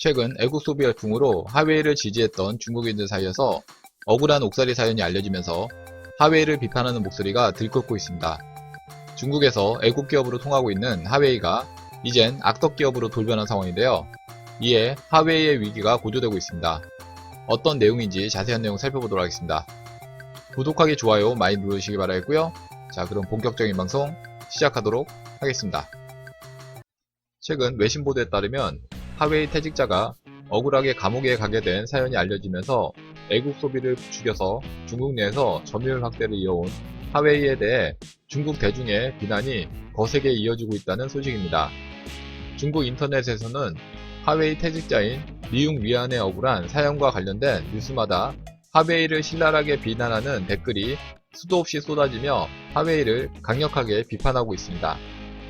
최근 애국 소비 열풍으로 하웨이를 지지했던 중국인들 사이에서 억울한 옥살이 사연이 알려지면서 하웨이를 비판하는 목소리가 들끓고 있습니다. 중국에서 애국 기업으로 통하고 있는 하웨이가 이젠 악덕 기업으로 돌변한 상황인데요. 이에 하웨이의 위기가 고조되고 있습니다. 어떤 내용인지 자세한 내용 살펴보도록 하겠습니다. 구독하기, 좋아요 많이 누르시기 바라겠고요. 자, 그럼 본격적인 방송 시작하도록 하겠습니다. 최근 외신 보도에 따르면 하웨이 퇴직자가 억울하게 감옥에 가게 된 사연이 알려지면서 애국 소비를 부추겨서 중국 내에서 점유율 확대를 이어온 하웨이에 대해 중국 대중의 비난이 거세게 이어지고 있다는 소식입니다. 중국 인터넷에서는 하웨이 퇴직자인 리웅 위안의 억울한 사연과 관련된 뉴스마다 하웨이를 신랄하게 비난하는 댓글이 수도 없이 쏟아지며 하웨이를 강력하게 비판하고 있습니다.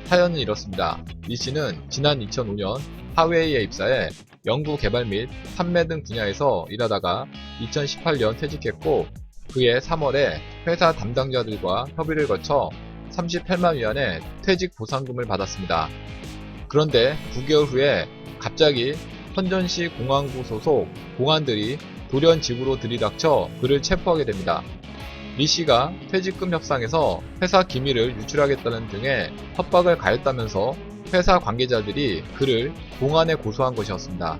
사연은 이렇습니다. 리 씨는 지난 2005년 하웨이에 입사해 연구 개발 및 판매 등 분야에서 일하다가 2018년 퇴직했고, 그해 3월에 회사 담당자들과 협의를 거쳐 38만 위안의 퇴직 보상금을 받았습니다. 그런데 9개월 후에 갑자기 선전시 공안구 소속 공안들이 돌연 집으로 들이닥쳐 그를 체포하게 됩니다. 리 씨가 퇴직금 협상에서 회사 기밀을 유출하겠다는 등의 협박을 가했다면서 회사 관계자들이 그를 공안에 고소한 것이었습니다.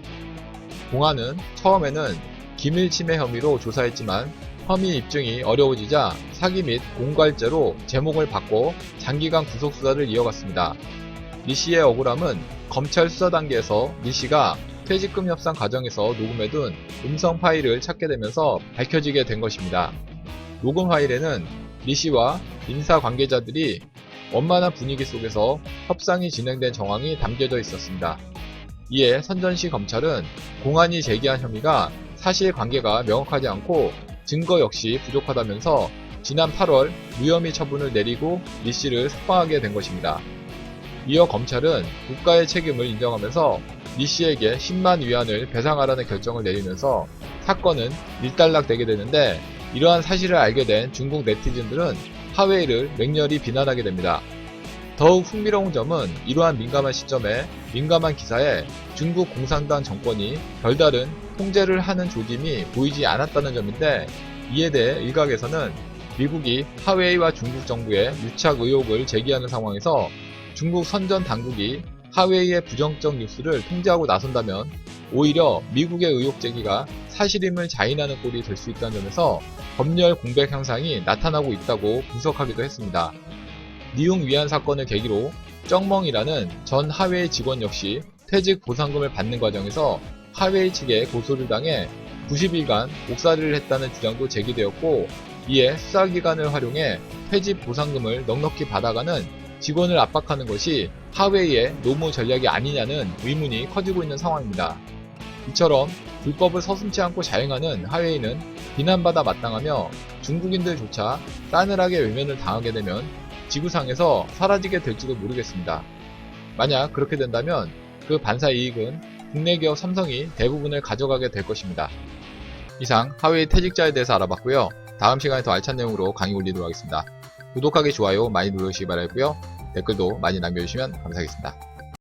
공안은 처음에는 기밀 침해 혐의로 조사했지만 혐의 입증이 어려워지자 사기 및 공갈죄로 제목을 바꿔 장기간 구속수사를 이어갔습니다. 리 씨의 억울함은 검찰 수사 단계에서 리 씨가 퇴직금 협상 과정에서 녹음해둔 음성 파일을 찾게 되면서 밝혀지게 된 것입니다. 녹음 파일에는 리 씨와 인사 관계자들이 원만한 분위기 속에서 협상이 진행된 정황이 담겨져 있었습니다. 이에 선전시 검찰은 공안이 제기한 혐의가 사실관계가 명확하지 않고 증거 역시 부족하다면서 지난 8월 무혐의 처분을 내리고 리 씨를 석방하게 된 것입니다. 이어 검찰은 국가의 책임을 인정하면서 리 씨에게 10만 위안을 배상하라는 결정을 내리면서 사건은 일단락되게 되는데, 이러한 사실을 알게 된 중국 네티즌들은 하웨이를 맹렬히 비난하게 됩니다. 더욱 흥미로운 점은 이러한 민감한 시점에 민감한 기사에 중국 공산당 정권이 별다른 통제를 하는 조짐이 보이지 않았다는 점인데, 이에 대해 일각에서는 미국이 하웨이와 중국 정부에 유착 의혹을 제기하는 상황에서 중국 선전 당국이 하웨이의 부정적 뉴스를 통제하고 나선다면 오히려 미국의 의혹 제기가 사실임을 자인하는 꼴이 될 수 있다는 점에서 검열 공백 현상이 나타나고 있다고 분석하기도 했습니다. 리웅 위안 사건을 계기로 쩡멍이라는 전 하웨이 직원 역시 퇴직 보상금을 받는 과정에서 하웨이 측에 고소를 당해 90일간 옥살이를 했다는 주장도 제기되었고, 이에 수사기관을 활용해 퇴직 보상금을 넉넉히 받아가는 직원을 압박하는 것이 하웨이의 노무 전략이 아니냐는 의문이 커지고 있는 상황입니다. 이처럼 불법을 서슴지 않고 자행하는 하웨이는 비난받아 마땅하며 중국인들조차 싸늘하게 외면을 당하게 되면 지구상에서 사라지게 될지도 모르겠습니다. 만약 그렇게 된다면 그 반사 이익은 국내 기업 삼성이 대부분을 가져가게 될 것입니다. 이상 하웨이 퇴직자에 대해서 알아봤고요. 다음 시간에 더 알찬 내용으로 강의 올리도록 하겠습니다. 구독하기, 좋아요 많이 눌러주시기 바라고요. 댓글도 많이 남겨주시면 감사하겠습니다.